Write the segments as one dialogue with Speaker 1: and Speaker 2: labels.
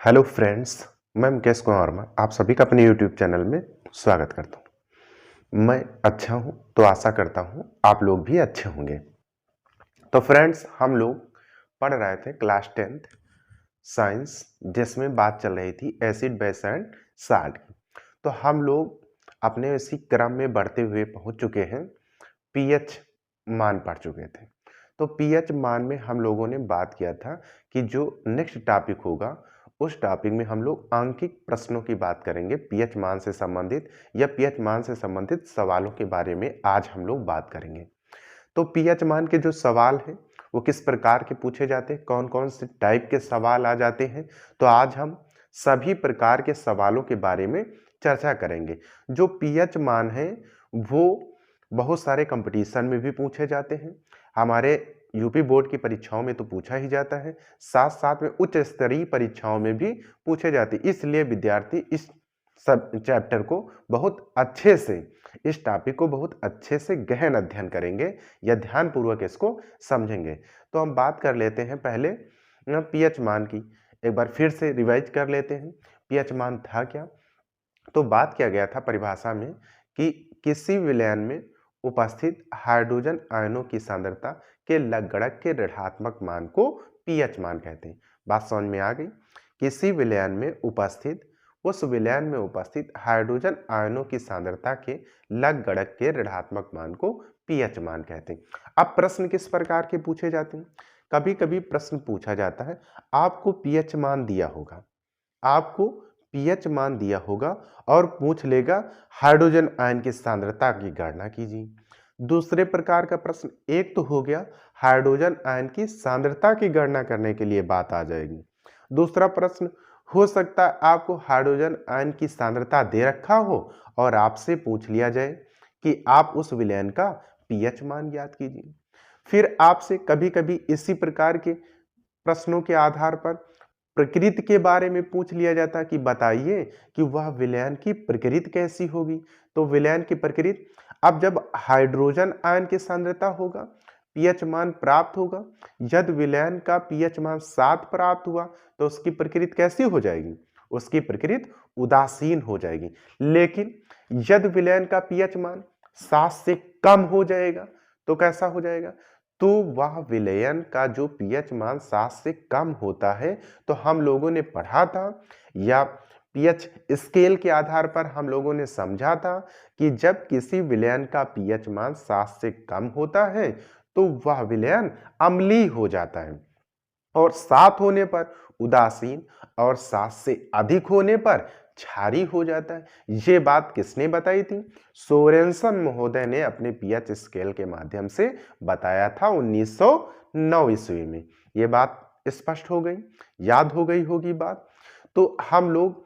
Speaker 1: Hello friends, मैं मुकेश कुमार वर्मा आप सभी का अपने यूट्यूब चैनल में स्वागत करता हूँ। मैं अच्छा हूँ तो आशा करता हूँ आप लोग भी अच्छे होंगे। तो फ्रेंड्स, हम लोग पढ़ रहे थे क्लास 10th साइंस, जिसमें बात चल रही थी एसिड बेस एंड साल्ट की। तो हम लोग अपने इसी क्रम में बढ़ते हुए पहुँच चुके हैं, पीएच मान पढ़ चुके थे। तो पीएच मान में हम लोगों ने बात किया था कि जो नेक्स्ट टॉपिक होगा उस टॉपिक में हम लोग आंकिक प्रश्नों की बात करेंगे। पीएच मान से संबंधित या पीएच मान से संबंधित सवालों के बारे में आज हम लोग बात करेंगे। तो पीएच मान के जो सवाल हैं वो किस प्रकार के पूछे जाते हैं, कौन कौन से टाइप के सवाल आ जाते हैं, तो आज हम सभी प्रकार के सवालों के बारे में चर्चा करेंगे। जो पीएच मान है वो बहुत सारे कंपटीशन में भी पूछे जाते हैं। हमारे यूपी बोर्ड की परीक्षाओं में तो पूछा ही जाता है, साथ साथ में उच्च स्तरीय परीक्षाओं में भी पूछे जाते हैं। इसलिए विद्यार्थी इस सब चैप्टर को बहुत अच्छे से, इस टॉपिक को बहुत अच्छे से गहन अध्ययन करेंगे या ध्यानपूर्वक इसको समझेंगे। तो हम बात कर लेते हैं पहले पीएच मान की। एक बार फिर से रिवाइज कर लेते हैं, पीएच मान था क्या। तो बात किया गया था परिभाषा में कि किसी विलयन में उपस्थित हाइड्रोजन आयनों की सांद्रता के लघुगणक के ऋणात्मक मान को पीएच मान कहते हैं। बात समझ में आ गई। किसी विलयन में उपस्थित, उस विलयन में उपस्थित हाइड्रोजन आयनों की सांद्रता के लघुगणक के ऋणात्मक मान को पीएच मान कहते हैं। अब प्रश्न किस प्रकार के पूछे जाते हैं। कभी कभी प्रश्न पूछा जाता है, आपको पीएच मान दिया होगा, आपको पीएच मान दिया होगा और पूछ लेगा हाइड्रोजन आयन की सांद्रता की गणना कीजिए। दूसरे प्रकार का प्रश्न, एक तो हो गया हाइड्रोजन आयन की सांद्रता की गणना करने के लिए बात आ जाएगी। दूसरा प्रश्न हो सकता है आपको हाइड्रोजन आयन की सांद्रता दे रखा हो और आपसे पूछ लिया जाए कि आप उस विलयन का पीएच मान ज्ञात कीजिए। फिर आपसे कभी कभी इसी प्रकार के प्रश्नों के आधार पर प्रकृति के बारे में पूछ लिया जाता कि बताइए कि वह विलयन की प्रकृति कैसी होगी। तो विलयन की प्रकृति, अब जब हाइड्रोजन आयन की सांद्रता होगा पीएच मान प्राप्त होगा, यदि विलयन का पीएच मान 7 प्राप्त हुआ तो उसकी प्रकृति कैसी हो जाएगी, उसकी प्रकृति उदासीन हो जाएगी। लेकिन यदि विलयन का पीएच मान 7 से कम हो जाएगा तो कैसा हो जाएगा, तो वह विलयन का जो पीएच मान 7 से कम होता है, तो हम लोगों ने पढ़ा था या पीएच स्केल के आधार पर हम लोगों ने समझा था कि जब किसी विलयन का पीएच मान 7 से कम होता है तो वह विलयन अम्लीय हो जाता है, और 7 होने पर उदासीन और 7 से अधिक होने पर क्षारीय हो जाता है। ये बात किसने बताई थी? सोरेनसन महोदय ने अपने पीएच स्केल के माध्यम से बताया था 1909 ईस्वी में। ये बात स्पष्ट हो गई, याद हो गई होगी बात। तो हम लोग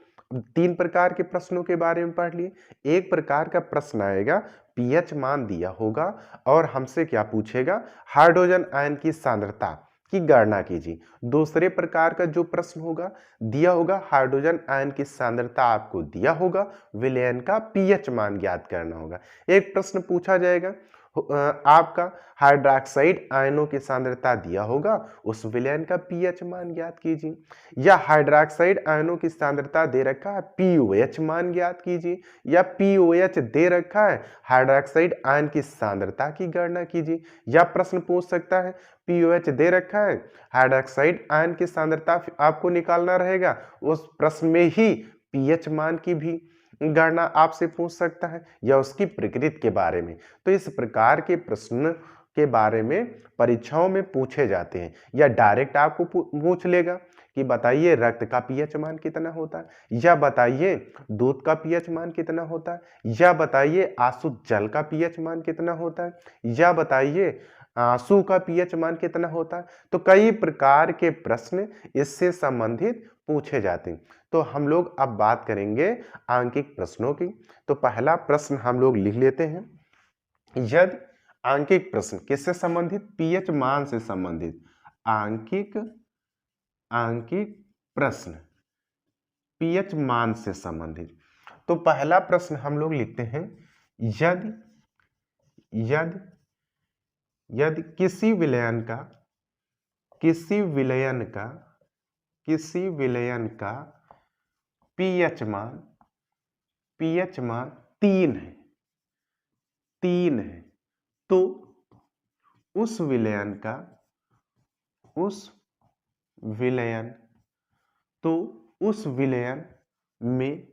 Speaker 1: 3 प्रकार के प्रश्नों के बारे में पढ़ लिए। एक प्रकार का प्रश्न आएगा, पीएच मान दिया होगा और हमसे क्या पूछेगा, हाइड्रोजन आयन की सांद्रता की गणना कीजिए। दूसरे प्रकार का जो प्रश्न होगा, दिया होगा हाइड्रोजन आयन की सांद्रता आपको दिया होगा, विलयन का पीएच मान ज्ञात करना होगा। एक प्रश्न पूछा जाएगा, आपका हाइड्रॉक्साइड आयनों की सांद्रता दिया होगा, उस विलयन का पीएच मान ज्ञात कीजिए। या हाइड्रॉक्साइड आयनों की सांद्रता दे रखा है, पीओएच मान ज्ञात कीजिए। या पीओएच दे रखा है, हाइड्रॉक्साइड आयन की सांद्रता की गणना कीजिए। या प्रश्न पूछ सकता है, पीओएच दे रखा है, हाइड्रॉक्साइड आयन की सांद्रता आपको निकालना रहेगा, उस प्रश्न में ही पीएच मान की भी गणना आपसे पूछ सकता है, या उसकी प्रकृति के बारे में। तो इस प्रकार के प्रश्न के बारे में परीक्षाओं में पूछे जाते हैं। या डायरेक्ट आपको पूछ लेगा कि बताइए रक्त का पीएच मान कितना होता है, या बताइए दूध का पीएच मान कितना होता है, या बताइए आंसू जल का पीएच मान कितना होता है, या बताइए आंसू का पीएच मान कितना होता है। तो कई प्रकार के प्रश्न इससे संबंधित पूछे जाते हैं। तो हम लोग अब बात करेंगे आंकिक प्रश्नों की। तो पहला प्रश्न हम लोग लिख लेते हैं, यदि आंकिक प्रश्न किससे संबंधित, पीएच मान से संबंधित। आंकिक आंकिक प्रश्न पीएच मान से संबंधित। तो पहला प्रश्न हम लोग लिखते हैं, यदि यदि यदि किसी विलयन का किसी विलयन का पीएच मान 3 है, 3 है, तो उस विलयन का उस विलयन में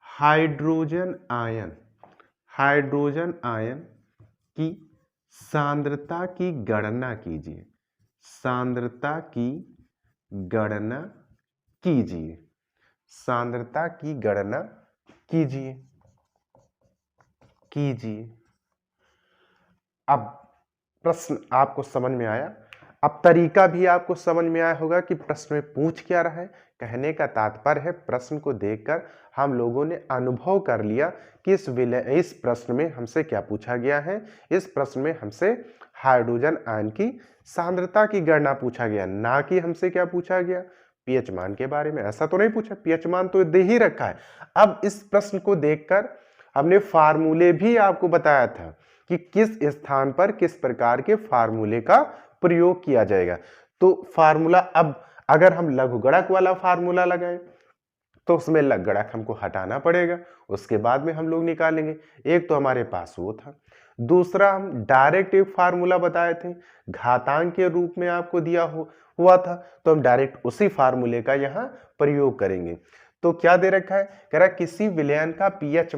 Speaker 1: हाइड्रोजन आयन की सांद्रता की गणना कीजिए। सांद्रता की गणना कीजिए। सांद्रता की गणना कीजिए। अब प्रश्न आपको समझ में आया। अब तरीका भी आपको समझ में आया होगा कि प्रश्न में पूछ क्या रहा है। कहने का तात्पर्य है प्रश्न को देखकर हम लोगों ने अनुभव कर लिया कि इस प्रश्न में हमसे क्या पूछा गया है। इस प्रश्न में हमसे हाइड्रोजन आयन की सांद्रता की गणना पूछा गया, ना कि हमसे क्या पूछा गया, पीएच मान के बारे में। ऐसा तो नहीं पूछा, पीएच मान तो दे ही रखा है। अब इस प्रश्न को देखकर हमने फार्मूले भी आपको बताया था कि किस स्थान पर किस प्रकार के फार्मूले का प्रयोग किया जाएगा। तो फार्मूला, अब अगर हम लघुगणक वाला फार्मूला लगाएं तो उसमें लघुगणक हमको हटाना पड़ेगा, उसके बाद में हम लोग निकालेंगे। एक तो हमारे पास वो था, दूसरा हम डायरेक्ट एक फार्मूला बताए थे, घातांक के रूप में आपको दिया हुआ था, तो हम डायरेक्ट उसी फार्मूले का यहाँ प्रयोग करेंगे। तो क्या दे रखा है, कह रहा किसी विलयन का पीएच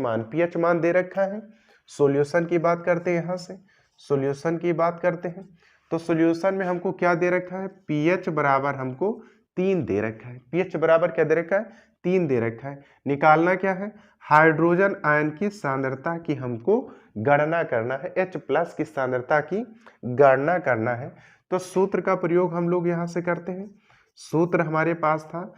Speaker 1: मान दे रखा है। सॉल्यूशन की बात करते हैं, यहां से सॉल्यूशन की बात करते हैं। तो सॉल्यूशन में हमको क्या दे रखा है, पीएच बराबर हमको 3 दे रखा है। पीएच बराबर क्या दे रखा है, 3 दे रखा है। निकालना क्या है, हाइड्रोजन आयन की सांद्रता की हमको गणना करना है, H+ की सांद्रता की गणना करना है। तो सूत्र का प्रयोग हम लोग यहां से करते हैं। सूत्र हमारे पास था,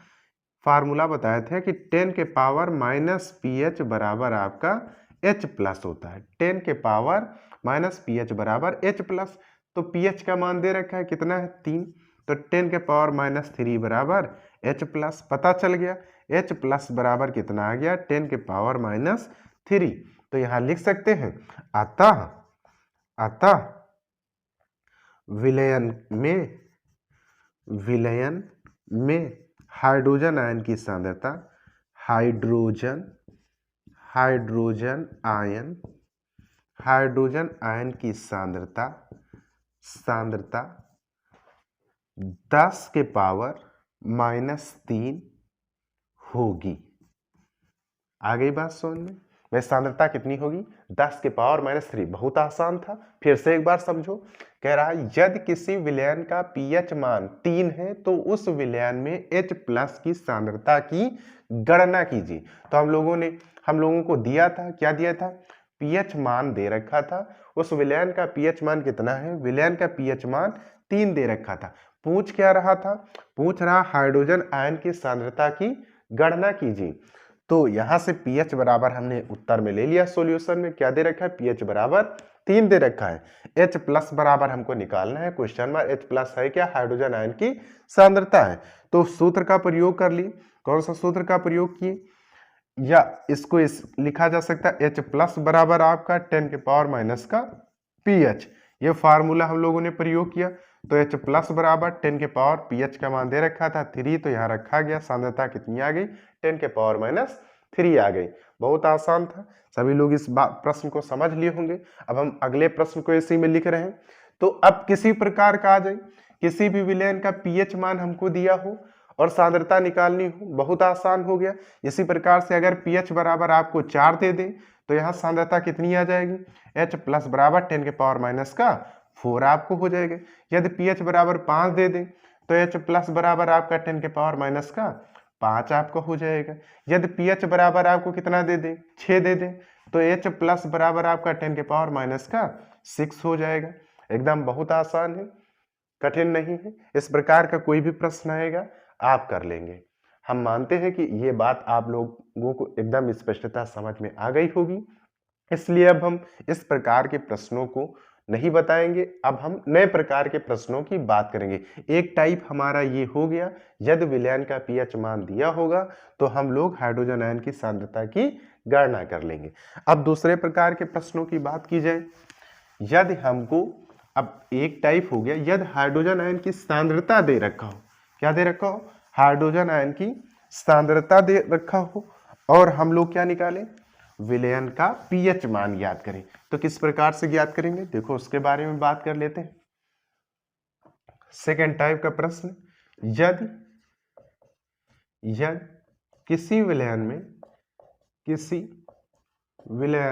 Speaker 1: फार्मूला बताया था कि 10 के पावर माइनस पीएच बराबर आपका H+ होता है। 10 के पावर माइनस पीएच बराबर H+। तो पीएच का मान दे रखा है कितना है, 3, तो 10 के पावर माइनस 3 बराबर H+। पता चल गया H+ बराबर कितना आ गया, 10 के पावर माइनस 3। तो यहां लिख सकते हैं, अतः विलयन में हाइड्रोजन आयन की सांद्रता, हाइड्रोजन आयन की सांद्रता 10 के पावर माइनस 3 होगी। आ गई बात समझ में। वह सांद्रता कितनी होगी, 10 के पावर माइनस 3। बहुत आसान था, फिर से एक बार समझो। कह रहा है यदि किसी विलयन का पीएच मान 3 है तो उस विलयन में H+ की सांद्रता की गणना कीजिए। तो हम लोगों को दिया था, क्या दिया था, पीएच मान दे रखा था। उस विलयन का पीएच मान कितना है, विलयन का पीएच मान 3 दे रखा था। पूछ क्या रहा था, पूछ रहा हाइड्रोजन आयन की सांद्रता की गणना कीजिए। तो यहां से पीएच बराबर हमने उत्तर में ले लिया। सॉल्यूशन में क्या दे रखा है, पीएच बराबर 3 दे रखा है। H+ बराबर हमको निकालना है, क्वेश्चन मार्क। H+ है क्या, हाइड्रोजन आयन की सांद्रता है। तो सूत्र का प्रयोग कर ली। कौन सा सूत्र का प्रयोग किए, या इसको लिखा जा सकता है H+ बराबर आपका 10 के पावर माइनस का पीएच। ये फार्मूला हम लोगों ने प्रयोग किया। तो H+ बराबर 10 के पावर, पीएच का मान दे रखा था 3, तो यहाँ रखा गया। सांद्रता कितनी आ गई, 10 के पावर माइनस 3 आ गई। बहुत आसान था, सभी लोग इस प्रश्न को समझ लिए होंगे। अब हम अगले प्रश्न को इसी में लिख रहे हैं। तो अब किसी प्रकार का आ जाए, किसी भी विलयन का पीएच मान हमको दिया हो और सांद्रता निकालनी हो, बहुत आसान हो गया। इसी प्रकार से अगर पीएच बराबर आपको 4 दे दे तो यहाँ सांद्रता कितनी आ जाएगी, H+ बराबर 10 के पावर माइनस का 4 आपको हो जाएगा। यदि पीएच बराबर 5 दे दे तो H+ बराबर आपका 10 के पावर माइनस का 5 आपका हो जाएगा। यदि पीएच बराबर आपको कितना दे दे, 6 दे दे, तो H+ बराबर आपका 10 के पावर माइनस का 6 हो जाएगा। एकदम बहुत आसान है, कठिन नहीं है। इस प्रकार का कोई भी प्रश्न आएगा आप कर लेंगे। हम मानते हैं कि ये बात आप लोगों को एकदम स्पष्टता समझ में आ गई होगी, इसलिए अब हम इस प्रकार के प्रश्नों को नहीं बताएंगे। अब हम नए प्रकार के प्रश्नों की बात करेंगे। एक टाइप हमारा ये हो गया, यदि विलयन का पीएच मान दिया होगा तो हम लोग हाइड्रोजन आयन की सांद्रता की गणना कर लेंगे। अब दूसरे प्रकार के प्रश्नों की बात की जाए, यदि हमको, अब एक टाइप हो गया यदि हाइड्रोजन आयन की सांद्रता दे रखा हो, क्या दे रखा हो, हाइड्रोजन आयन की सांद्रता दे रखा हो और हम लोग क्या निकालें, विलयन का पीएच मान ज्ञात करें। तो किस प्रकार से ज्ञात करेंगे, देखो उसके बारे में बात कर लेते हैं। सेकेंड टाइप का प्रश्न, यदि किसी विलयन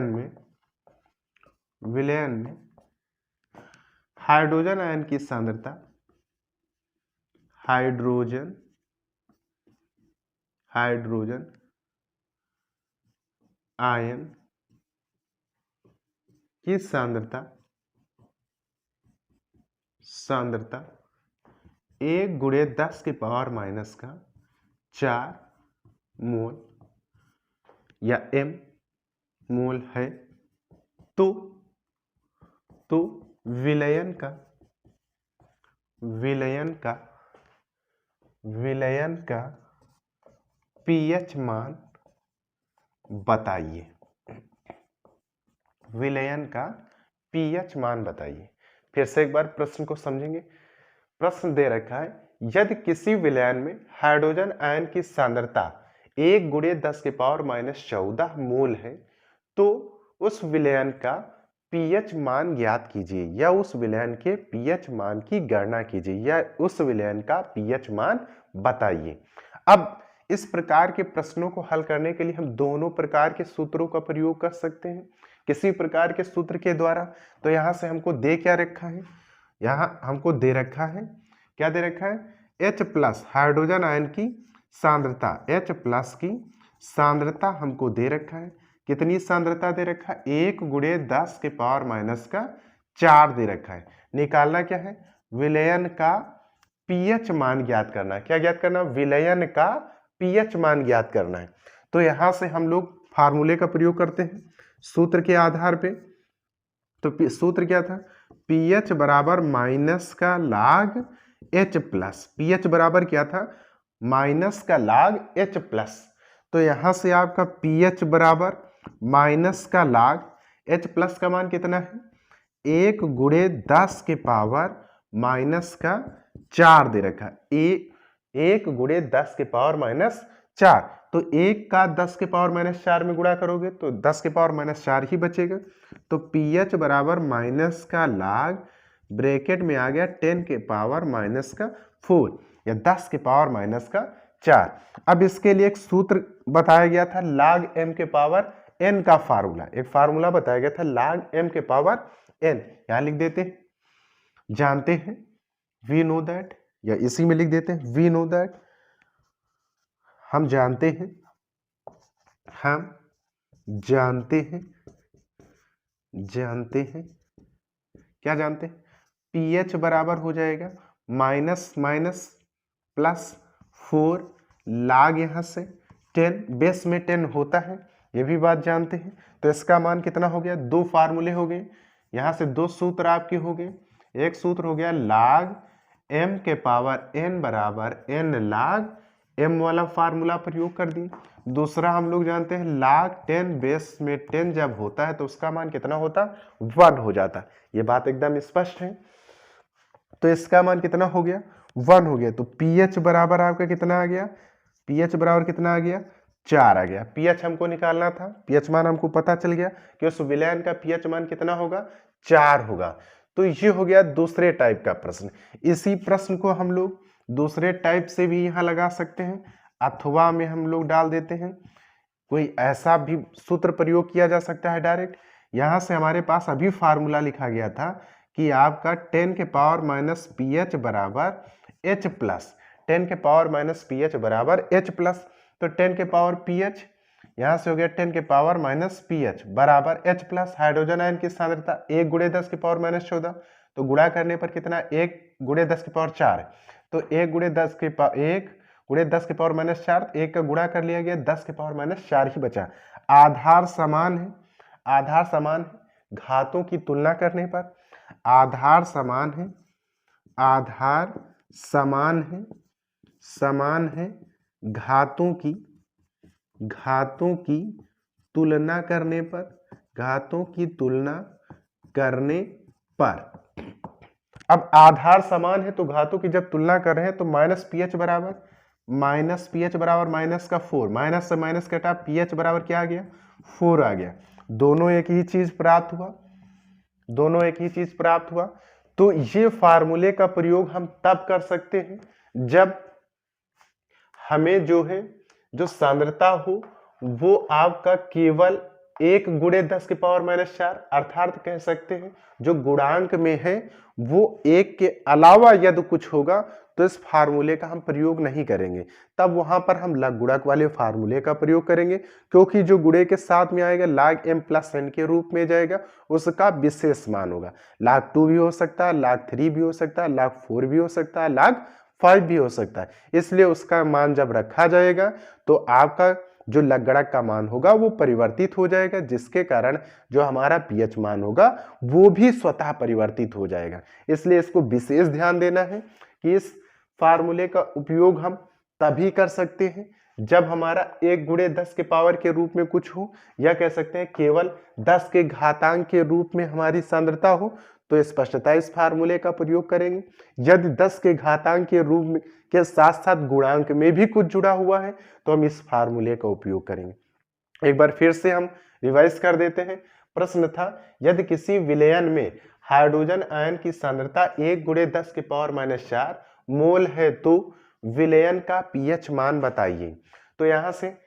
Speaker 1: में हाइड्रोजन आयन की सांद्रता हाइड्रोजन आयन की सांद्रता 1 × 10⁻⁴ मोल या m मोल है, तो विलयन का पीएच मान बताइए। विलयन का पीएच मान बताइए। फिर से एक बार प्रश्न को समझेंगे। प्रश्न दे रखा है, यदि किसी विलयन में हाइड्रोजन आयन की सांद्रता 1 × 10⁻⁴ मोल है, तो उस विलयन का पीएच मान ज्ञात कीजिए या उस विलयन के पीएच मान की गणना कीजिए या उस विलयन का पीएच मान बताइए। अब इस प्रकार के प्रश्नों को हल करने के लिए हम दोनों प्रकार के सूत्रों का प्रयोग कर सकते हैं। किसी प्रकार के सूत्र के द्वारा, तो यहां से हमको दे क्या रखा है, यहां हमको दे रखा है, क्या दे रखा है, H+ हाइड्रोजन आयन की सांद्रता, H+ की सांद्रता हमको दे रखा है। कितनी सांद्रता दे रखा है, 1 × 10⁻⁴ दे रखा है। निकालना क्या है, विलयन का पीएच मान ज्ञात करना है। क्या ज्ञात करना, विलयन का पीएच मान ज्ञात करना है। तो यहां से हम लोग फार्मूले का प्रयोग करते हैं सूत्र के आधार पे। तो सूत्र क्या था, पीएच बराबर माइनस का log H+। पीएच बराबर क्या था, माइनस का log H+। तो यहां से आपका पीएच बराबर माइनस का log H+ का मान कितना है, 1 × 10⁻⁴ दे रखा है। 1 × 10⁻⁴। तो 1 का 10⁻⁴ में गुणा करोगे तो 10⁻⁴ ही बचेगा। तो पीएच बराबर माइनस का log, ब्रैकेट में आ गया 10⁻⁻⁴ या 10⁻⁴। अब इसके लिए एक सूत्र बताया गया था, log m⁻n का फार्मूला, एक फार्मूला बताया गया था log m⁻n। यहां लिख देते हैं, जानते हैं, वी नो दैट, या इसी में लिख देते हैं, वी नो दैट, हम जानते हैं, क्या जानते हैं, पीएच बराबर हो जाएगा माइनस प्लस 4 log यहां से 10, बेस में 10 होता है, ये भी बात जानते हैं। तो इसका मान कितना हो गया, 2 फार्मूले हो गए, यहां से 2 सूत्र आपके हो गए। एक सूत्र हो गया log m⁻n बराबर n log m वाला फार्मूला प्रयोग कर दिए। दूसरा हम लोग जानते हैं log 10, बेस में 10 जब होता है तो उसका मान कितना होता, 1 हो जाता। ये बात एकदम स्पष्ट है। तो इसका मान कितना हो गया, 1 हो गया। तो पीएच बराबर आपका कितना आ गया, पीएच बराबर कितना आ गया, 4 आ गया। पीएच हमको निकालना था, पीएच मान हमको पता चल गया कि उस विलयन का पीएच मान कितना होगा, 4 होगा। तो ये हो गया दूसरे टाइप का प्रश्न। इसी प्रश्न को हम लोग दूसरे टाइप से भी यहां लगा सकते हैं, अथवा में हम लोग डाल देते हैं। कोई ऐसा भी सूत्र प्रयोग किया जा सकता है डायरेक्ट। यहां से हमारे पास अभी फार्मूला लिखा गया था कि आपका 10⁻⁻ph बराबर H+, 10⁻⁻ph बराबर H+। तो 10⁻ph यहां से हो गया 10⁻⁻ph बराबर H+। हाइड्रोजन आयन की सांद्रता 1 × 10⁻⁴, तो गुणा करने पर कितना, 1 × 10⁴। तो 1 × 10⁻⁴, 1 का गुणा कर लिया गया, 10⁻⁴ ही बचा। आधार समान है, घातों की तुलना करने पर आधार समान है, घातों की तुलना करने पर, अब आधार समान है तो घातों की जब तुलना कर रहे हैं तो माइनस पीएच बराबर माइनस पी एच बराबर माइनस का 4, माइनस से माइनस कटा, पी एच बराबर क्या आ गया 4 आ गया। दोनों एक ही चीज प्राप्त हुआ, दोनों एक ही चीज प्राप्त हुआ। तो ये फार्मूले का प्रयोग हम तब कर सकते हैं जब हमें जो है जो सांद्रता हो वो आपका केवल 1 गुणे 10 की पावर माइनस 4, अर्थात कह सकते हैं जो गुणांक में है वो 1 के अलावा यदि कुछ होगा तो इस फार्मूले का हम प्रयोग नहीं करेंगे, तब वहां पर हम लघु गुणक वाले फार्मूले का प्रयोग करेंगे, क्योंकि जो गुणे के साथ में आएगा log m प्लस n के रूप में जाएगा, उसका विशेष मान होगा। log 2 भी हो सकता है, log 3 भी हो सकता है, log 4 भी हो सकता है, log 5 भी हो सकता है। इसलिए उसका मान जब रखा जाएगा तो आपका जो लघु गुणक का मान होगा वो परिवर्तित हो जाएगा, जिसके कारण जो हमारा पीएच मान होगा वो भी स्वतः परिवर्तित हो जाएगा। इसलिए इसको विशेष ध्यान देना है कि इस फार्मूले का उपयोग हम तभी कर सकते हैं जब हमारा 1 गुणे 10 के पावर के रूप में कुछ हो, या कह सकते हैं केवल 10 के घातांक के रूप में हमारी सांद्रता हो, तो स्पष्टता इस फार्मूले का प्रयोग करेंगे। यदि 10 के घातांक के रूप में के साथ साथ गुणांक में भी कुछ जुड़ा हुआ है तो हम इस फार्मूले का उपयोग करेंगे। एक बार फिर से हम रिवाइज कर देते हैं। प्रश्न था यदि किसी विलयन में हाइड्रोजन आयन की सांद्रता 1 गुणे 10 की पावर माइनस 4 मोल है तो विलयन का पीएच मान बताइए। तो यहां से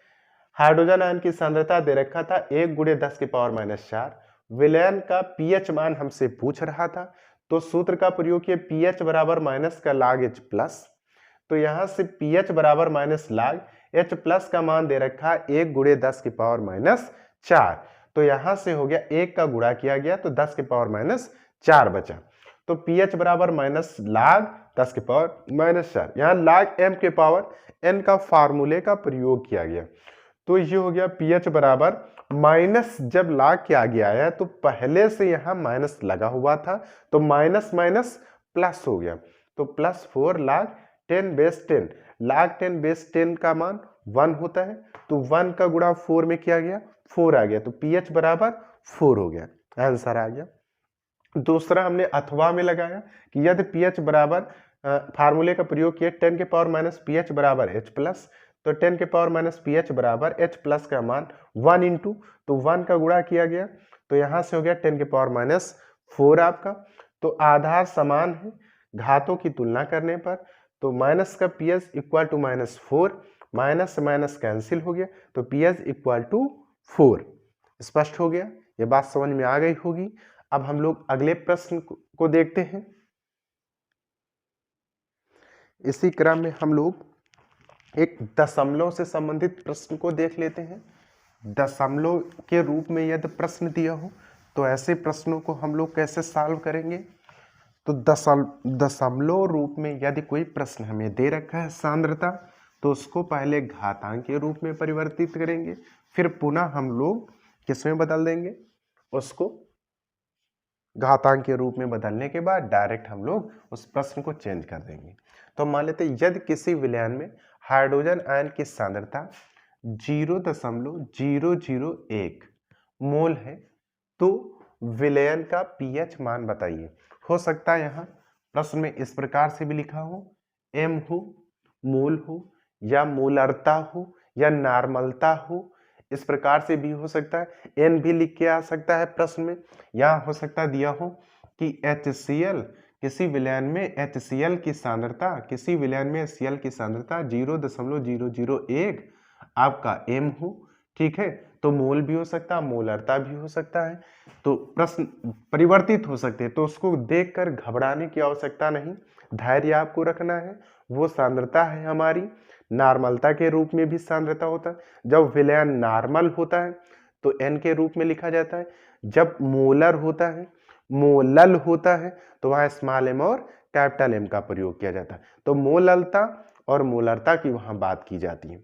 Speaker 1: हाइड्रोजन आयन की सांद्रता दे रखा था 1 गुणे 10 की पावर माइनस 4, विलयन का पीएच मान हमसे पूछ रहा था, तो सूत्र का प्रयोग किया पीएच बराबर माइनस का log H प्लस। तो यहां से pH बराबर माइनस log H प्लस का मान दे रखा 1 गुणे 10 की पावर माइनस 4, तो यहां से हो गया 1 का गुणा किया गया तो 10 की पावर माइनस 4 बचा। तो pH बराबर माइनस log 10 की पावर माइनस 4, यहाँ log m के पावर n का फार्मूले का प्रयोग किया गया। तो ये हो गया pH बराबर माइनस, जब log के आगे आया तो पहले से यहाँ माइनस लगा हुआ था तो माइनस माइनस प्लस हो गया, तो plus 4 log 10 base 10, log 10 base 10 का मान 1 होता है, तो 1 का गुणा 4 में किया गया 4 आ गया, तो pH बराबर 4 हो गया, आंसर आ गया। दूसरा हमने अथवा में लगाया कि यदि pH बराबर फार्मूले का प्रयोग किया 10 के पावर माइनस pH बराबर H प्लस, तो 10 के पावर माइनस pH बराबर H प्लस का मान 1 इंटू, तो 1 का गुणा किया गया तो यहां से हो गया 10 के पावर माइनस 4 आपका। तो आधार समान है, घातों की तुलना करने पर तो माइनस का pH equal to minus 4, minus से माइनस कैंसिल हो गया तो pH इक्वल टू 4। स्पष्ट हो गया, ये बात समझ में आ गई होगी। अब हम लोग अगले प्रश्न को देखते हैं। इसी क्रम में हम लोग एक दशमलव से संबंधित प्रश्न को देख लेते हैं। दशमलव के रूप में यदि प्रश्न दिया हो तो ऐसे प्रश्नों को हम लोग कैसे सॉल्व करेंगे। तो दशमलव रूप में यदि कोई प्रश्न हमें दे रखा है सांद्रता, तो उसको पहले घातांक के रूप में परिवर्तित करेंगे, फिर पुनः हम लोग किसमें बदल देंगे, उसको घातांक के रूप में बदलने के बाद डायरेक्ट हम लोग उस प्रश्न को चेंज कर देंगे। तो मान लेते हैं यदि किसी विलयन में हाइड्रोजन आयन की सांद्रता 0.001 मोल है तो विलयन का पीएच मान बताइए। हो सकता है यहाँ प्रश्न में इस प्रकार से भी लिखा हो, एम हो, मोल हो, या मोलरता हो, या नॉर्मलता हो, इस प्रकार से भी हो सकता है। एन भी लिख के आ सकता है प्रश्न में। यहाँ हो सकता है दिया हो कि HCl, किसी विलयन में HCl की सांद्रता, किसी विलयन में HCl की सांद्रता 0.001 आपका एम हो, ठीक है। तो मोल भी हो सकता है, मोलरता भी हो सकता है, तो प्रश्न परिवर्तित हो सकते हैं। तो उसको देखकर घबराने की आवश्यकता नहीं, धैर्य आपको रखना है। वो सांद्रता है हमारी, नॉर्मलता के रूप में भी सांद्रता होता है। जब विलयन नॉर्मल होता है तो एन के रूप में लिखा जाता है, जब मोलर होता है, मोलल होता है, तो वहाँ स्मॉल एम और कैपिटल एम का प्रयोग किया जाता है। तो मोललता और मोलरता की वहाँ बात की जाती है।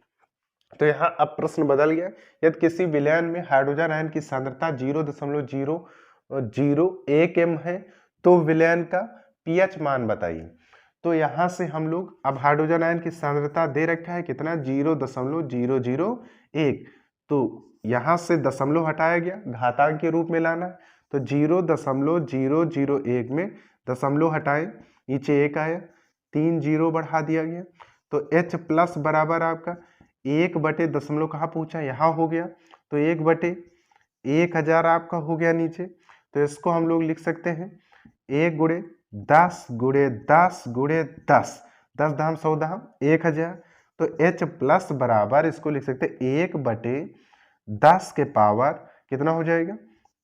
Speaker 1: तो यहाँ अब प्रश्न बदल गया, यदि किसी विलयन में हाइड्रोजन आयन की सांद्रता 0.001 m है तो विलयन का पीएच मान बताइए। तो यहाँ से हम लोग अब हाइड्रोजन आयन की सांद्रता दे रखा है कितना, 0.001, तो यहाँ से दशमलव हटाया गया, घातांक के रूप में लाना है, तो 0.001 में दशमलव हटाए, नीचे 1 आया, 3 0 बढ़ा दिया गया, तो H प्लस बराबर आपका 1/दशमलव कहाँ पूछा, यहाँ हो गया, तो 1/1000 आपका हो गया नीचे। तो इसको हम लोग लिख सकते हैं 1 × 10 × 10 × 10, 10 दाम 100 दाम 1000। तो H प्लस बराबर इसको लिख सकते हैं 1/10 के पावर कितना हो जाएगा,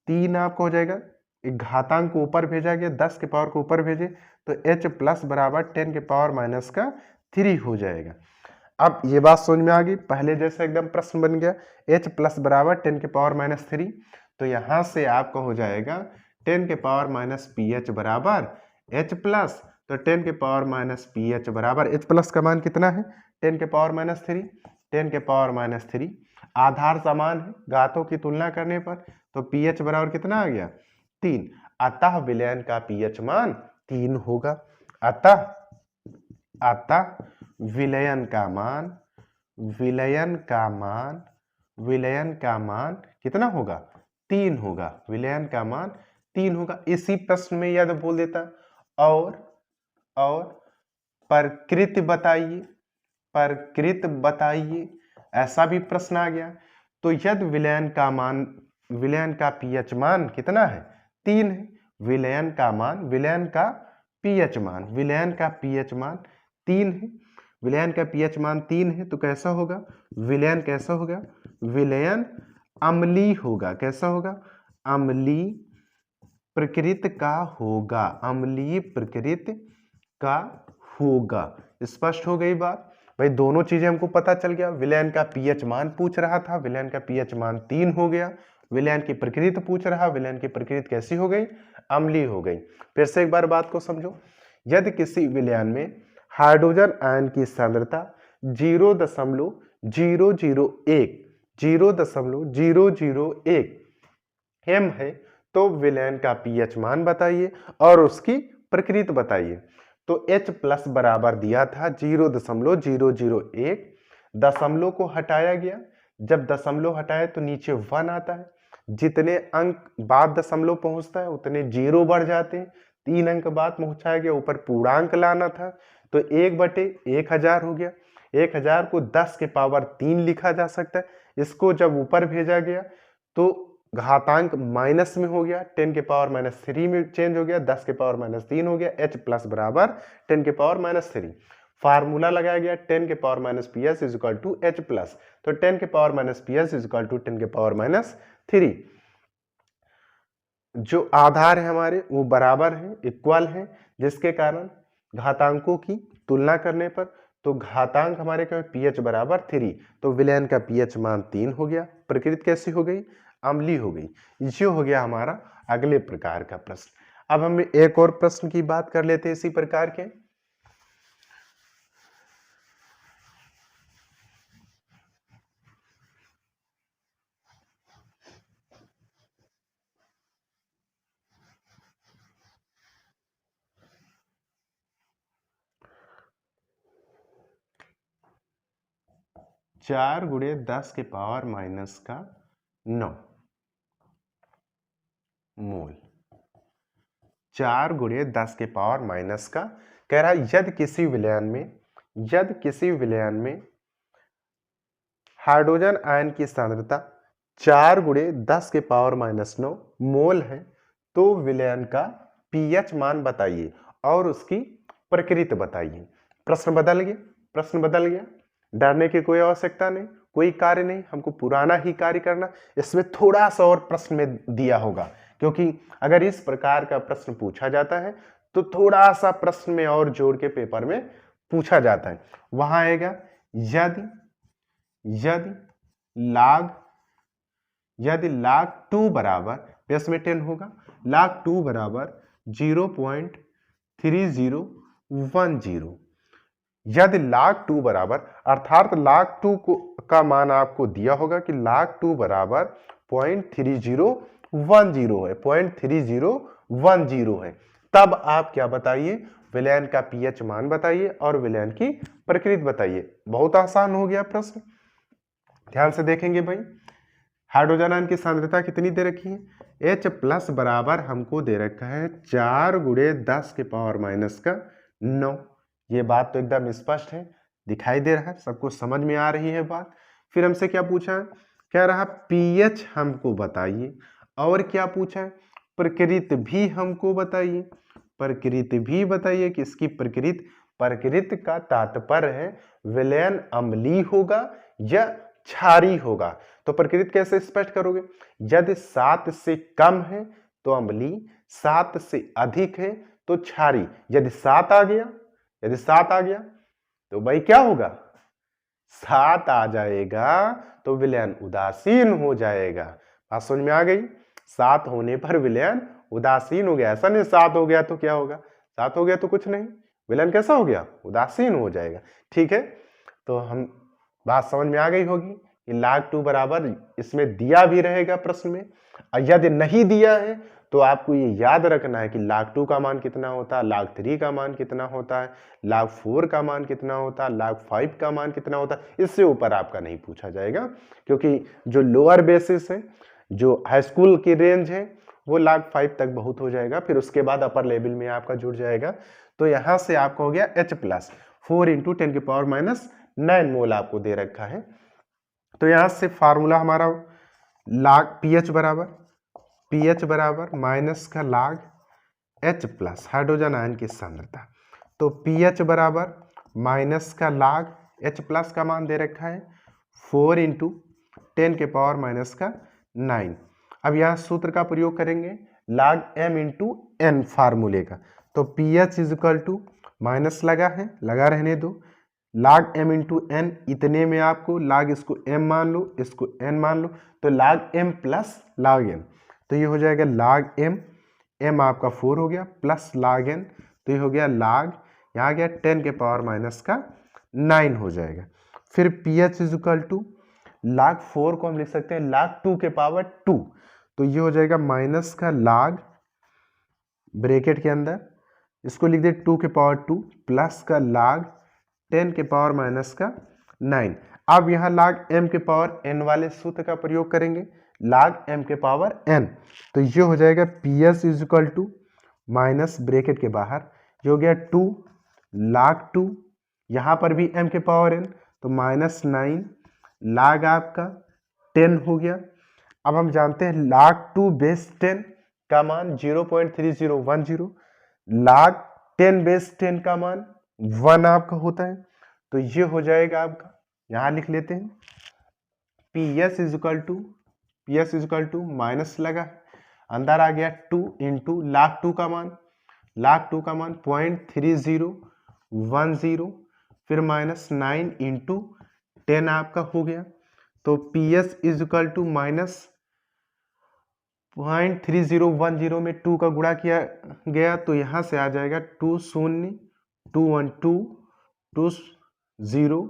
Speaker 1: 3 आपका हो जाएगा। एक घातांक को ऊपर भेजा गया, 10 के पावर को ऊपर भेजे, तो H प्लस बराबर 10 के पावर माइनस का 3 हो जाएगा। अब ये बात समझ में आ गई, पहले जैसा एकदम प्रश्न बन गया, H प्लस बराबर 10 के पावर माइनस 3। तो यहां से आपका हो जाएगा 10 के पावर माइनस PH बराबर H प्लस, तो 10 के पावर माइनस PH बराबर H प्लस का मान कितना है, 10 के पावर माइनस 3, 10 के पावर माइनस 3। आधार समान है, घातों की तुलना करने पर, तो PH बराबर कितना आ गया, 3। अतः विलयन का PH मान 3 होगा। अतः विलयन का मान कितना होगा, 3 होगा। विलयन का मान 3 होगा। इसी प्रश्न में यदि बोल देता और प्रकृति बताइए, ऐसा भी प्रश्न आ गया। तो यदि विलयन का पीएच मान कितना है, 3 है। विलयन का पीएच मान 3 है। विलयन का पीएच मान 3 है, तो कैसा होगा, विलयन कैसा होगा, विलयन अम्लीय होगा। कैसा होगा, अम्लीय प्रकृति का होगा। स्पष्ट हो गई बात भाई, दोनों चीजें हमको पता चल गया। विलयन का पीएच मान पूछ रहा था, विलयन का पीएच मान 3 हो गया। विलयन की प्रकृति पूछ रहा, विलयन की प्रकृति कैसी हो गई, अम्लीय हो गई। फिर से एक बार बात को समझो, यदि किसी विलयन में हाइड्रोजन आयन की सांद्रता 0.001 m है, तो विलयन का पीएच मान बताइए और उसकी प्रकृति बताइए। तो H प्लस बराबर दिया था 0.001, दशमलव को हटाया गया। जब दशमलव हटाए तो नीचे 1 आता है। जितने अंक बाद दशमलव पहुंचता है उतने 0 बढ़ जाते हैं। 3 अंक बाद पहुंचाया गया, ऊपर पूर्णांक लाना था, तो 1/1000 हो गया। 1000 को 10 के पावर 3 लिखा जा सकता है। इसको जब ऊपर भेजा गया तो घातांक माइनस में हो गया, 10 के पावर माइनस 3 में चेंज हो गया, 10 के पावर माइनस 3 हो गया। H प्लस बराबर 10 के पावर माइनस 3। फार्मूला लगाया गया 10 के power minus PS is equal to H plus, तो 10 के power minus PS is equal to 10 के पावर माइनस 3। जो आधार है हमारे वो बराबर है, इक्वल है, जिसके कारण घातांकों की तुलना करने पर तो घातांक हमारे क्या है, पीएच बराबर 3। तो विलयन का पीएच मान 3 हो गया। प्रकृति कैसी हो गई, अम्लीय हो गई। ये हो गया हमारा अगले प्रकार का प्रश्न। अब हम एक और प्रश्न की बात कर लेते हैं इसी प्रकार के। चार गुणे 10 के पावर माइनस का 9 मोल। 4 गुणे 10 के पावर माइनस का कह रहा है, यदि किसी विलयन में हाइड्रोजन आयन की सांद्रता 4 गुणे 10 के पावर माइनस 9 मोल है, तो विलयन का पीएच मान बताइए और उसकी प्रकृति बताइए। प्रश्न बदल गया। डरने की कोई आवश्यकता नहीं, कोई कार्य नहीं, हमको पुराना ही कार्य करना। इसमें थोड़ा सा और प्रश्न में दिया होगा, क्योंकि अगर इस प्रकार का प्रश्न पूछा जाता है तो थोड़ा सा प्रश्न में और जोड़ के पेपर में पूछा जाता है। वहां आएगा यदि log 2 बराबर, बेस में 10 होगा, log 2 बराबर 0.3010। यदि log 2 बराबर, अर्थात log 2 का मान आपको दिया होगा कि log 2 बराबर 0.3010 है, 0.3010 है, तब आप क्या बताइए, विलयन का पीएच मान बताइए और विलयन की प्रकृति बताइए। बहुत आसान हो गया प्रश्न। ध्यान से देखेंगे भाई, हाइड्रोजन आयन की सांद्रता कितनी दे रखी है, H प्लस बराबर हमको दे रखा है 4 गुणे 10 के पावर माइनस का 9। ये बात तो एकदम स्पष्ट है। दिखाई दे रहा है, सबको समझ में आ रही है बात। फिर हमसे क्या पूछा है, कह रहा पीएच हमको बताइए, और क्या पूछा है, प्रकृति भी हमको बताइए। प्रकृति भी बताइए, किसकी प्रकृति, प्रकृति का तात्पर्य है विलयन अम्लीय होगा या क्षारीय होगा। तो प्रकृति कैसे स्पष्ट करोगे, यदि 7 से कम है तो अम्लीय, 7 से अधिक है तो क्षारीय। यदि 7 आ गया, यदि 7 आ गया तो भाई क्या होगा, 7 आ जाएगा तो विलयन उदासीन हो जाएगा। बात समझ में आ गई, 7 होने पर विलयन उदासीन हो गया। ऐसा नहीं 7 हो गया तो क्या होगा, 7 हो गया तो कुछ नहीं, विलयन कैसा हो गया, उदासीन हो जाएगा। ठीक है, तो हम बात समझ में आ गई होगी कि log 2 बराबर इसमें दिया भी रहेगा प्रश्न में, और यदि नहीं दिया है तो आपको ये याद रखना है कि log 2 का मान कितना होता है, log 3 का मान कितना होता है, log 4 का मान कितना होता है, log 5 का मान कितना होता है। इससे ऊपर आपका नहीं पूछा जाएगा, क्योंकि जो लोअर बेसिस है, जो हाई स्कूल की रेंज है, वो log 5 तक बहुत हो जाएगा, फिर उसके बाद अपर लेवल में आपका जुड़ जाएगा। तो यहां से आपका हो गया H प्लस 4 × 10⁻⁹ मोल आपको दे रखा है। तो यहां से फार्मूला हमारा log pH बराबर माइनस का log H plus hydrogen ion की सांद्रता। तो pH बराबर माइनस का log H प्लस का मान दे रखा है 4 × 10⁻⁹ अब यहाँ सूत्र का प्रयोग करेंगे log m × n फार्मूले का। तो pH इक्वल टू माइनस लगा है, लगा रहने दो, log m × n, इतने में आपको log इसको m मान लो, इसको n मान लो, तो log m plus log n, तो ये हो जाएगा log m, m आपका 4 हो गया, प्लस log n, तो ये हो गया log, यहाँ आ गया 10⁻⁹ हो जाएगा। फिर pH इक्वल टू log 4 को हम लिख सकते हैं log 2⁻², तो ये हो जाएगा माइनस का log, ब्रैकेट के अंदर इसको लिख दे 2⁻² प्लस का log 10⁻⁹ अब यहाँ log m⁻n वाले सूत्र का प्रयोग करेंगे, log m⁻n, तो ये हो जाएगा pH equal to minus bracket के बाहर, ये हो गया 2 log 2, यहाँ पर भी m⁻n, तो -9 log आपका 10 हो गया। अब हम जानते हैं log 2 बेस 10 का मान 0.3010, log 10 बेस 10 का मान 1 आपका होता है, तो ये हो जाएगा आपका, यहां लिख लेते हैं pH इक्वल टू माइनस लगा, अंदर आ गया 2 × log 2 का मान, log 2 का मान 0.3010, फिर -9 × 10 आपका हो गया, तो pH इक्वल टू माइनस 0.3010 में 2 का गुणा किया गया, तो यहां से आ जाएगा 2 0 2 1 2 2 0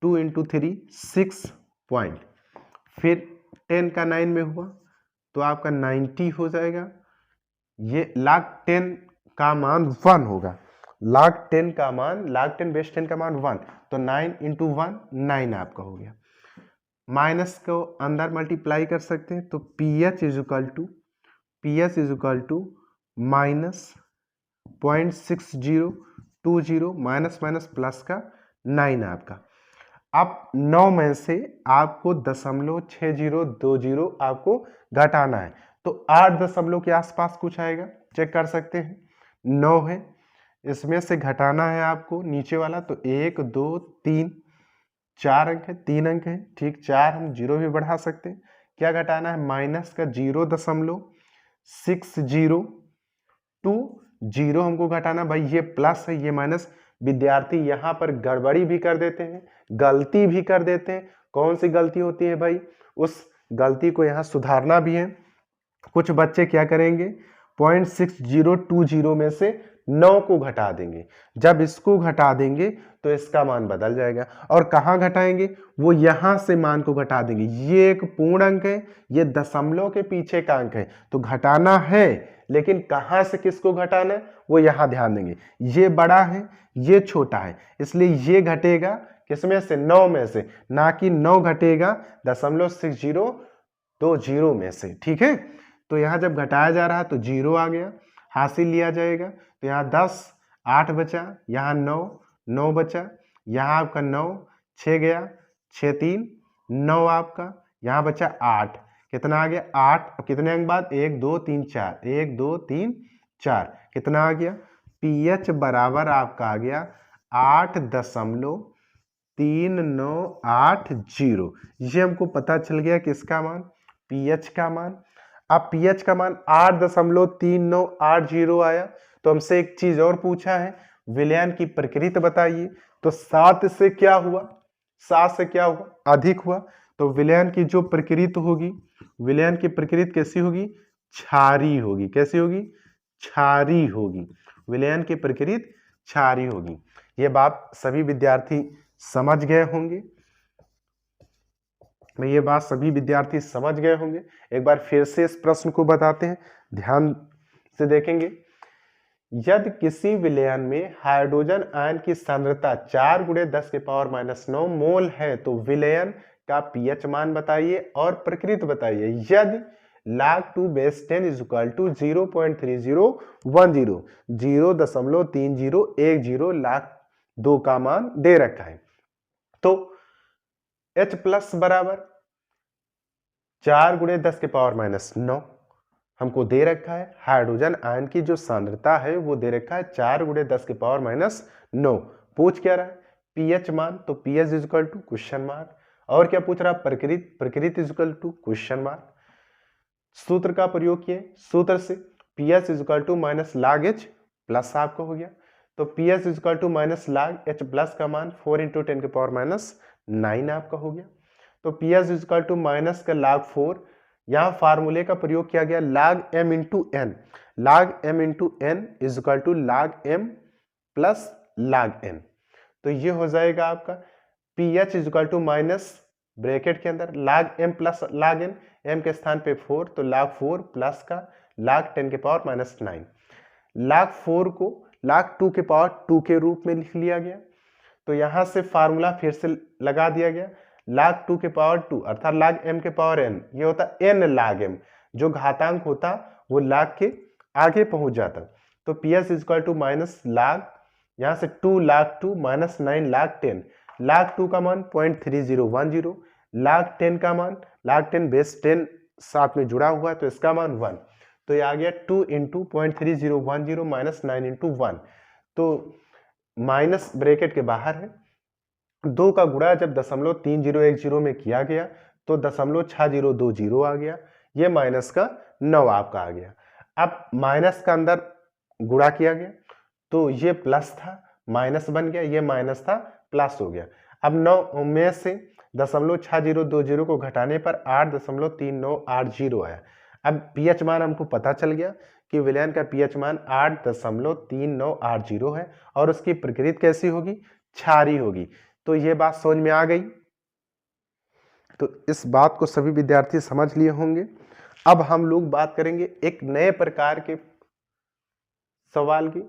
Speaker 1: 2 × 3 6 पॉइंट, फिर 10 का 9 में हुआ तो आपका 90 हो जाएगा। ये log 10 का मान 1 होगा, log 10 का मान, log 10 बेस 10 का मान 1, तो 9 × 1 9 आपका हो गया। माइनस को अंदर मल्टीप्लाई कर सकते हैं, तो pH equal to minus 0.6020 minus minus plus का 9 आपका। अब 9 में से आपको 0.6020 आपको घटाना है, तो 8 दशमलव के आसपास कुछ आएगा, चेक कर सकते हैं। 9 है, इसमें से घटाना है आपको नीचे वाला, तो 1 2 3 4 अंक है, 3 अंक है, ठीक, 4 हम 0 भी बढ़ा सकते हैं। क्या घटाना है, माइनस का 0.6020 हमको घटाना, भाई ये प्लस है ये माइनस, विद्यार्थी यहाँ पर गड़बड़ी भी कर देते हैं, गलती भी कर देते हैं। कौन सी गलती होती है भाई, उस गलती को यहाँ सुधारना भी है। कुछ बच्चे क्या करेंगे, 0.6020 में से 9 को घटा देंगे, जब इसको घटा देंगे तो इसका मान बदल जाएगा, और कहाँ घटाएंगे, वो यहां से मान को घटा देंगे। ये एक पूर्ण अंक है, ये दशमलव के पीछे का अंक है, तो घटाना है, लेकिन कहां से किसको घटाना है वो यहां ध्यान देंगे। ये बड़ा है, ये छोटा है, इसलिए ये घटेगा किसमें से, 9 में से, ना कि 9 घटेगा 0.6020 में से, ठीक है। तो यहां जब घटाया जा रहा है तो 0 आ गया, हासिल लिया जाएगा, तो यहाँ 10 8 बचा, यहाँ 9 9 बचा, यहाँ आपका 9, 6 गया, 6 3 9 आपका, यहाँ बचा 8, कितना आ गया 8। अब कितने अंक बाद 1 2 3 4, 1 2 3 4, कितना आ गया पीएच बराबर आपका आ गया 8.3980। ये हमको पता चल गया किसका मान, पीएच का मान। अब पीएच का मान 8.3980 आया, तो हमसे एक चीज और पूछा है, विलयन की प्रकृति बताइए। तो 7 से क्या हुआ, 7 से क्या हुआ, अधिक हुआ। तो विलयन की जो प्रकृति होगी, विलयन की प्रकृति कैसी होगी, क्षारीय होगी। कैसी होगी, क्षारीय होगी। विलयन की प्रकृति क्षारीय होगी। ये बात सभी विद्यार्थी समझ गए होंगे। ये बात सभी विद्यार्थी समझ गए होंगे। एक बार फिर से इस प्रश्न को बताते हैं, ध्यान से देखेंगे। यदि किसी विलयन में हाइड्रोजन आयन की सांद्रता 4 × 10⁻⁹ मोल है तो विलयन का पीएच मान बताइए और प्रकृति बताइए। यदि log 2 base 10 = 0.3010, 0.3010 log 2 का मान दे रखा है। तो H प्लस बराबर 4 × 10⁻⁹ हमको दे रखा है। हाइड्रोजन आयन की जो सांद्रता है वो दे रखा है 4 × 10⁻⁹। पूछ क्या रहा है, पीएच मान, तो पीएच = क्वेश्चन मार्क। और क्या पूछ रहा, प्रकृति, प्रकृति = क्वेश्चन मार्क। सूत्र का प्रयोग किए, सूत्र से पीएच = -log H प्लस आपका हो गया। तो पीएच = -log H प्लस का मान 4 × 10⁻⁹ आपका हो गया। तो पीएच = माइनस का log 4, यहाँ फार्मूले का प्रयोग किया गया log m × n, log m × n = log m plus log n। तो ये हो जाएगा आपका pH = माइनस ब्रैकेट के अंदर log m plus log n, m के स्थान पे 4, तो log 4 प्लस का log 10⁻⁹। log 4 को log 2 के रूप में लिख लिया गया। तो यहां से फार्मूला फिर से लगा दिया गया, log 2 अर्थात log m के पावर n, ये होता n log m, जो घातांक होता वो log के आगे पहुंच जाता। तो pH = माइनस log, यहां से 2 log 2 माइनस 9 log 10, log 2 का मान 0.3010, log 10 का मान, log 10 बेस 10 साथ में जुड़ा हुआ है तो इसका मान 1। तो ये आ गया 2 × 0.3010 माइनस 9 × 1, तो माइनस ब्रैकेट के बाहर है। 2 का गुणा जब 0.3010 में किया गया तो 0.6020 आ गया, ये माइनस का 9 आपका आ गया। अब माइनस का अंदर गुणा किया गया तो ये प्लस था, माइनस बन गया, ये माइनस था, प्लस हो गया। अब 9 में से 0.6020 को घटाने पर 8.3980 आया। अब पीएच मान हमको पता चल गया कि विलयन का पीएच मान 8.3980 है और उसकी प्रकृति कैसी होगी, क्षारीय होगी। तो ये बात समझ में आ गई। तो इस बात को सभी विद्यार्थी समझ लिए होंगे। अब हम लोग बात करेंगे एक नए प्रकार के सवाल की,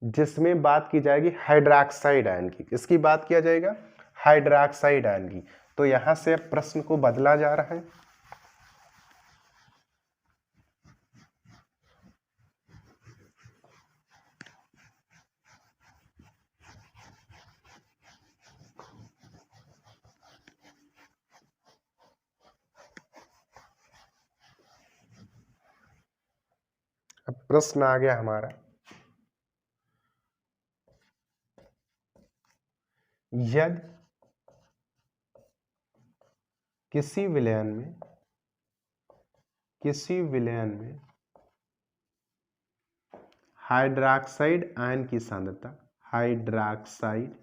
Speaker 1: जिसमें बात की जाएगी हाइड्रोक्साइड आयन की। इसकी बात किया जाएगा हाइड्रोक्साइड आयन की। तो यहां से प्रश्न को बदला जा रहा है। अब प्रश्न आ गया हमारा, यदि किसी विलयन में हाइड्रोक्साइड आयन की सांद्रता, हाइड्रोक्साइड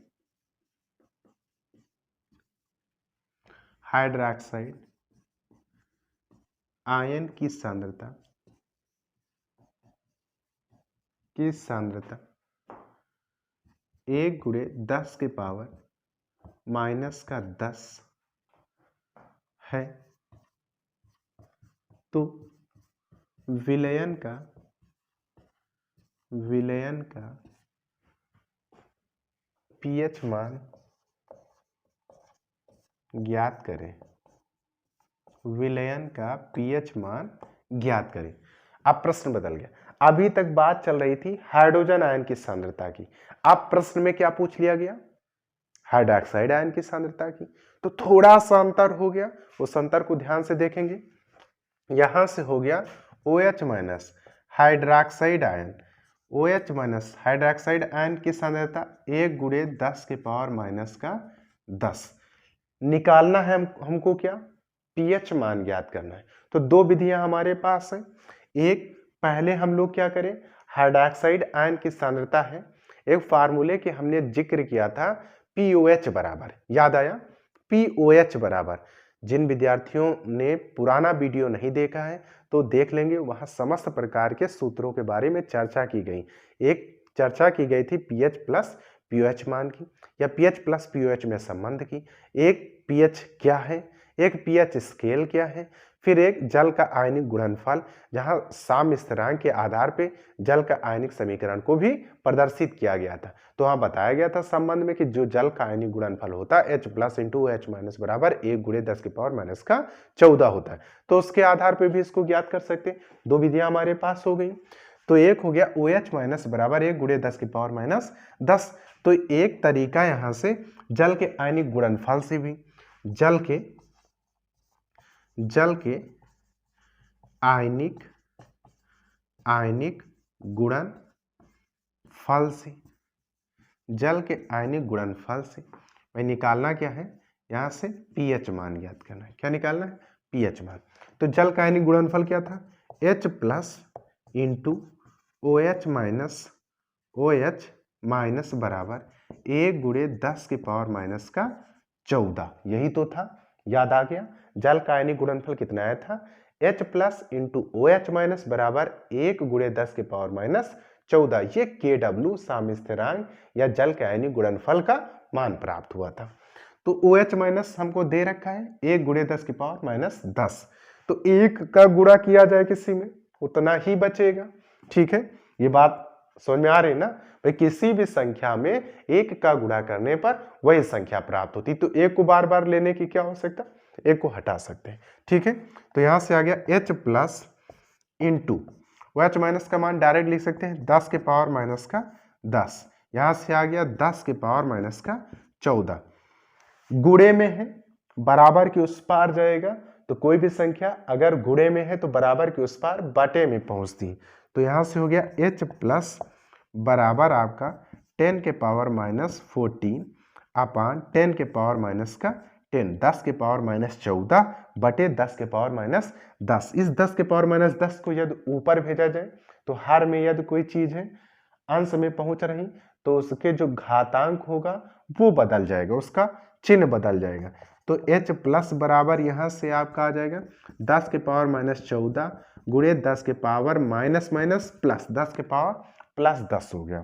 Speaker 1: आयन की सांद्रता 1 × 10⁻⁻10 है, तो विलयन का पीएच मान ज्ञात करें। विलयन का पीएच मान ज्ञात करें। अब प्रश्न बदल गया। अभी तक बात चल रही थी हाइड्रोजन आयन की सांद्रता की। अब प्रश्न में क्या पूछ लिया गया, हाइड्रोक्साइड आयन की सांद्रता की। तो थोड़ा सा अंतर हो गया, उस अंतर को ध्यान से देखेंगे। यहां से हो गया OH minus hydroxide ion, OH minus hydroxide ion की सांद्रता 1 गुणे 10 के पावर माइनस का 10। निकालना है हमको क्या, pH मान ज्ञात करना है। तो दो विधियां हमारे पास हैं। एक, पहले हम लोग क्या करें, हाइड्रोक्साइड आयन की सांद्रता है, एक फार्मूले के हमने जिक्र किया था POH बराबर, याद आया, POH बराबर। जिन विद्यार्थियों ने पुराना वीडियो नहीं देखा है तो देख लेंगे, वहां समस्त प्रकार के सूत्रों के बारे में चर्चा की गई। एक चर्चा की गई थी pH प्लस POH मान की, या pH प्लस POH में संबंध की। एक pH क्या है, एक pH स्केल क्या है, फिर एक जल का आयनिक गुणनफल, जहां साम्य स्थिरांक के आधार पे जल का आयनिक समीकरण को भी प्रदर्शित किया गया था। तो वहां बताया गया था संबंध में कि जो जल का आयनिक गुणनफल होता है H plus into OH minus बराबर 1 गुणे 10 के पावर माइनस का 14 होता है। तो उसके आधार पे भी इसको ज्ञात कर सकते हैं। दो विधियां हमारे पास हो गई। तो एक हो गया OH माइनस बराबर 1 गुणे 10 के पावर माइनस 10। तो एक तरीका यहां से जल के आयनिक गुणनफल से भी, जल के आयनिक गुणनफल से, जल के आयनिक गुणनफल से भाई निकालना क्या है, यहां से pH मान ज्ञात करना है। क्या निकालना है, pH मान। तो जल का आयनिक गुणनफल क्या था, H plus into OH minus बराबर 1 गुणे 10 के पावर माइनस का 14। यही तो था, याद आ गया। जल का आयनिक गुणनफल कितना आया था, H plus into OH minus बराबर 1 गुणे 10 के पावर माइनस 14। ये KW साम्य स्थिरांक या जल के आयनिक गुणनफल का मान प्राप्त हुआ था। तो OH माइनस हमको दे रखा है 1 गुणे 10 की पावर माइनस 10। तो 1 का गुणा किया जाए किसी में, उतना ही बचेगा। ठीक है, ये बात समझ में आ रही ना भाई, किसी भी संख्या में 1 का गुणा करने पर वही संख्या प्राप्त होती। तो 1 को बार बार लेने की क्या हो सकता, 1 को हटा सकते हैं। ठीक है, तो यहां से आ गया H plus into OH minus का मान डायरेक्ट लिख सकते हैं 10 के पावर माइनस का 10। यहां से आ गया 10 के पावर माइनस का 14। गुणे में है, बराबर के उस पार जाएगा। तो कोई भी संख्या अगर गुणे में है तो बराबर के उस पार बटे में पहुंचती। तो यहां से हो गया H प्लस बराबर आपका 10 के पावर माइनस 14 अपान 10 के पावर माइनस का 10, 10 के पावर माइनस 14 बटे 10 के पावर माइनस 10। इस 10 के पावर माइनस 10 को यदि ऊपर भेजा जाए तो हर में यदि कोई चीज है अंश में पहुंच रही तो उसके जो घातांक होगा वो बदल जाएगा, उसका चिन्ह बदल जाएगा। तो H प्लस बराबर यहां से आपका आ जाएगा 10 के पावर माइनस 14 गुणे 10 के पावर माइनस माइनस प्लस 10 के पावर प्लस 10 हो गया।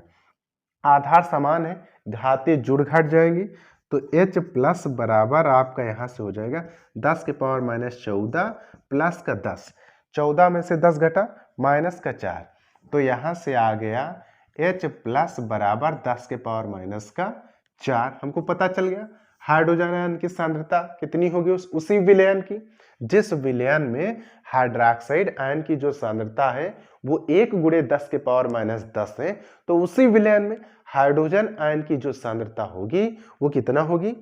Speaker 1: आधार समान है, घाते जुड़ घट जाएंगी। तो H प्लस बराबर आपका यहां से हो जाएगा 10 के पावर माइनस 14 प्लस का 10, 14 में से 10 घटा माइनस का 4। तो यहां से आ गया H प्लस बराबर 10 के पावर माइनस का 4। हमको पता चल गया हाइड्रोजन आयन की सांद्रता कितनी होगी, उसी विलयन की, जिस विलयन में हाइड्रोक्साइड आयन की जो सांद्रता है वो 1 गुणे 10 के पावर माइनस 10 है। तो उसी विलयन में हाइड्रोजन आयन की जो सांद्रता होगी वो कितना होगी,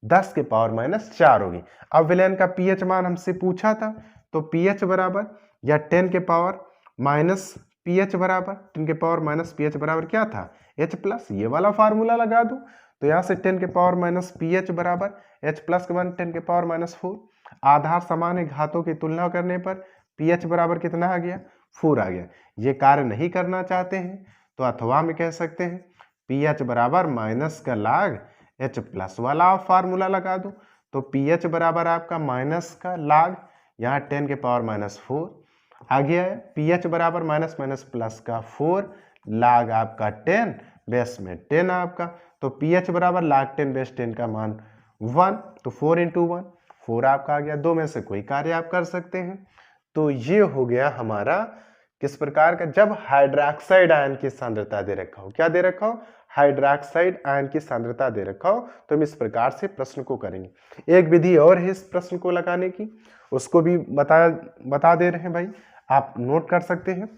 Speaker 1: 10 के पावर माइनस 4 होगी। अब विलयन का pH मान हमसे पूछा था, तो pH बराबर या 10 के पावर माइनस pH बराबर 10 के पावर माइनस pH बराबर क्या था, H प्लस, ये वाला फार्मूला लगा दो। तो यहाँ से 10 के पावर माइनस pH बराबर H प्लस के मान 10 के पावर माइनस 4। आधार समान है, घातों की तुलना करने पर pH बराबर कितना आ गया, 4 आ गया। ये कार्य नहीं करना चाहते हैं तो अथवा में कह सकते हैं pH बराबर माइनस का लाग H प्लस वाला आप फार्मूला लगा दो। तो pH बराबर आपका माइनस का लाग यहाँ 10 के पावर माइनस 4 आ गया है। pH बराबर माइनस माइनस प्लस का 4 लाग आपका 10 बेस में 10 आपका। तो pH बराबर लाग 10 बेस 10 का मान 1, तो 4 इंटू 1 4 आपका आ गया। दो में से कोई कार्य आप कर सकते हैं। तो ये हो गया हमारा किस प्रकार का, जब हाइड्रोक्साइड आयन की सांद्रता दे रखा हो, क्या दे रखा हो, हाइड्रोक्साइड आयन की सांद्रता दे रखा हो, तो हम इस प्रकार से प्रश्न को करेंगे। एक विधि और है इस प्रश्न को लगाने की, उसको भी बता दे रहे हैं भाई, आप नोट कर सकते हैं।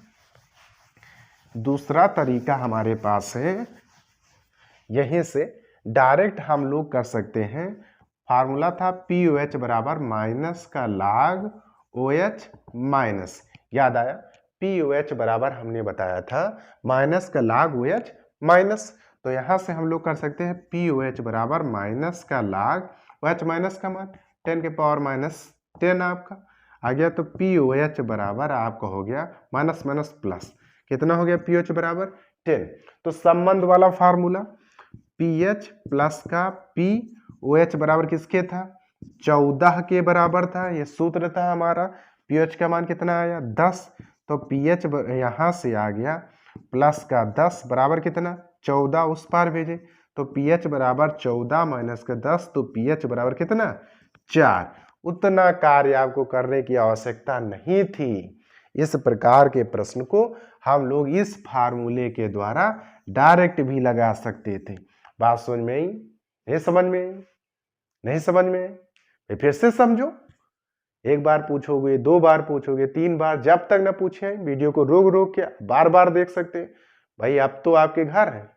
Speaker 1: दूसरा तरीका हमारे पास है, यहीं से डायरेक्ट हम लोग कर सकते हैं। फार्मूला था POH बराबर माइनस का log OH माइनस, याद आया? POH बराबर हमने बताया था माइनस का log OH माइनस, तो यहां से हम लोग कर सकते हैं POH बराबर माइनस का log OH माइनस का मान 10 के पावर माइनस 10 आपका आ गया। तो POH बराबर आपका हो गया माइनस माइनस प्लस, कितना हो गया POH बराबर 10। तो संबंध वाला फार्मूला PH प्लस का POH बराबर किसके था? 14 के बराबर था। ये सूत्र था हमारा। POH का मान कितना आया? 10। तो PH यहां से आ गया प्लस का 10 बराबर कितना? 14, उस पार भेजे तो PH बराबर 14 माइनस का 10, तो PH बराबर कितना? 4। उतना कार्य आपको करने की आवश्यकता नहीं थी। इस प्रकार के प्रश्न को हम लोग इस फार्मूले के द्वारा डायरेक्ट भी लगा सकते थे। बात समझ में आई? नहीं समझ में आई? नहीं समझ में आई? फिर से समझो। एक बार पूछोगे, 2 बार पूछोगे, 3 बार, जब तक ना पूछे वीडियो को रोक रोक के बार बार देख सकते हैं। भाई अब तो आपके घर है,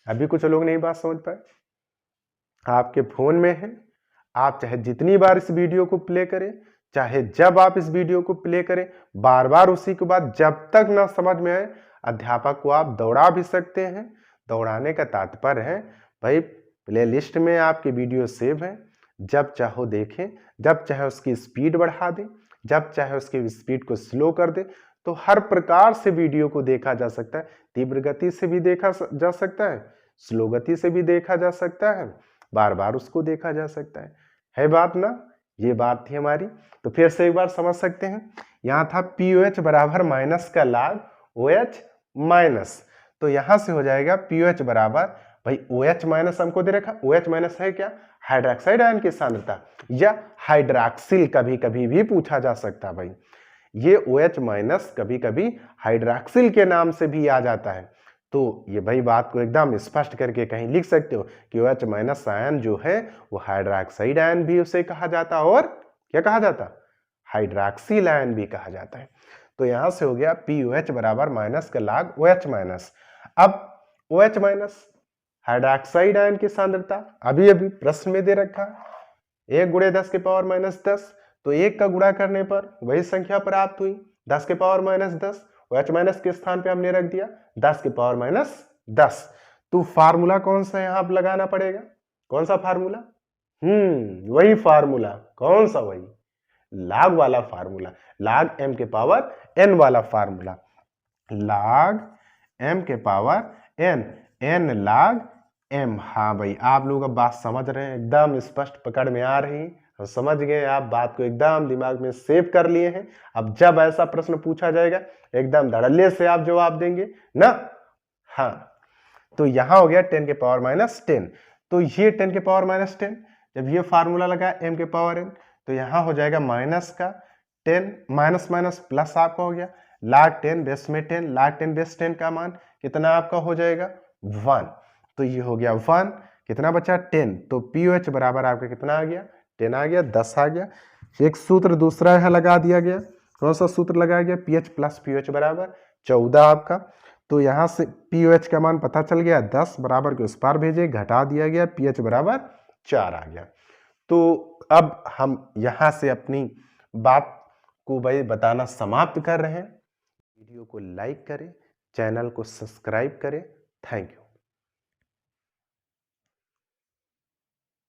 Speaker 1: अभी कुछ लोग नहीं बात समझ पाए, आपके फोन में है। आप चाहे जितनी बार इस वीडियो को प्ले करें, चाहे जब आप इस वीडियो को प्ले करें, बार बार उसी के बाद जब तक ना समझ में आए, अध्यापक को आप दौड़ा भी सकते हैं। दौड़ाने का तात्पर्य है भाई प्लेलिस्ट में आपके वीडियो सेव है, जब चाहो देखें, जब चाहे उसकी स्पीड बढ़ा दें, जब चाहे उसकी स्पीड को स्लो कर दें। तो हर प्रकार से वीडियो को देखा जा सकता है। तीव्र गति से भी देखा जा सकता है, स्लो गति से भी देखा जा सकता है, बार बार उसको देखा जा सकता है बात ना? ये बात थी हमारी। तो फिर से एक बार समझ सकते हैं। यहाँ था POH बराबर माइनस का log OH माइनस, तो यहां से हो जाएगा POH बराबर, भाई OH माइनस हमको दे रखा, OH माइनस है क्या? हाइड्रोक्साइड आयन की सांद्रता, या हाइड्रॉक्सिल कभी कभी भी पूछा जा सकता भाई। ये OH माइनस कभी कभी हाइड्रॉक्सिल के नाम से भी आ जाता है। तो ये भाई बात को एकदम स्पष्ट करके कहीं लिख सकते हो कि OH माइनस आयन जो है वो हाइड्रॉक्साइड आयन भी उसे कहा जाता है, और क्या कहा जाता? हाइड्रॉक्सिल आयन भी कहा जाता है। तो यहां से हो गया POH बराबर माइनस का log OH माइनस। अब OH माइनस हाइड्रॉक्साइड आयन की सांद्रता अभी अभी प्रश्न में दे रखा, 1 गुणे 10 के पावर माइनस 10, तो 1 का गुणा करने पर वही संख्या प्राप्त हुई 10 के पावर माइनस 10। OH माइनस के स्थान पे हमने रख दिया 10 के पावर माइनस 10। तो फार्मूला कौन सा यहां आप लगाना पड़ेगा? कौन सा फार्मूला? वही फार्मूला। कौन सा? वही log वाला फार्मूला, log m के पावर n वाला फार्मूला, log m के पावर n log m। हाँ भाई आप लोग अब बात समझ रहे हैं, एकदम स्पष्ट पकड़ में आ रही है, समझ गए आप, बात को एकदम दिमाग में सेव कर लिए हैं। अब जब ऐसा प्रश्न पूछा जाएगा एकदम धड़ल्ले से आप जवाब देंगे ना। हाँ, तो यहां हो गया 10 के पावर माइनस 10। तो ये 10 के पावर माइनस 10, जब ये फार्मूला लगा m के पावर n, तो यहां हो जाएगा माइनस का 10 माइनस माइनस प्लस आपका हो गया log 10 बेस में 10, log 10 बेस 10 का मान कितना आपका हो जाएगा? 1। तो ये हो गया 1, कितना बचा? 10। तो POH बराबर आपका कितना आ गया? 10 आ गया, 10 आ गया। एक सूत्र दूसरा यहां लगा दिया गया। कौन सा सूत्र लगाया गया? PH प्लस POH बराबर 14 आपका। तो यहां से POH का मान पता चल गया, 10 बराबर के उस पार भेजे, घटा दिया गया, PH बराबर 4 आ गया। तो अब हम यहां से अपनी बात को भाई बताना समाप्त कर रहे हैं। वीडियो को लाइक करें, चैनल को सब्सक्राइब करें। Thank you.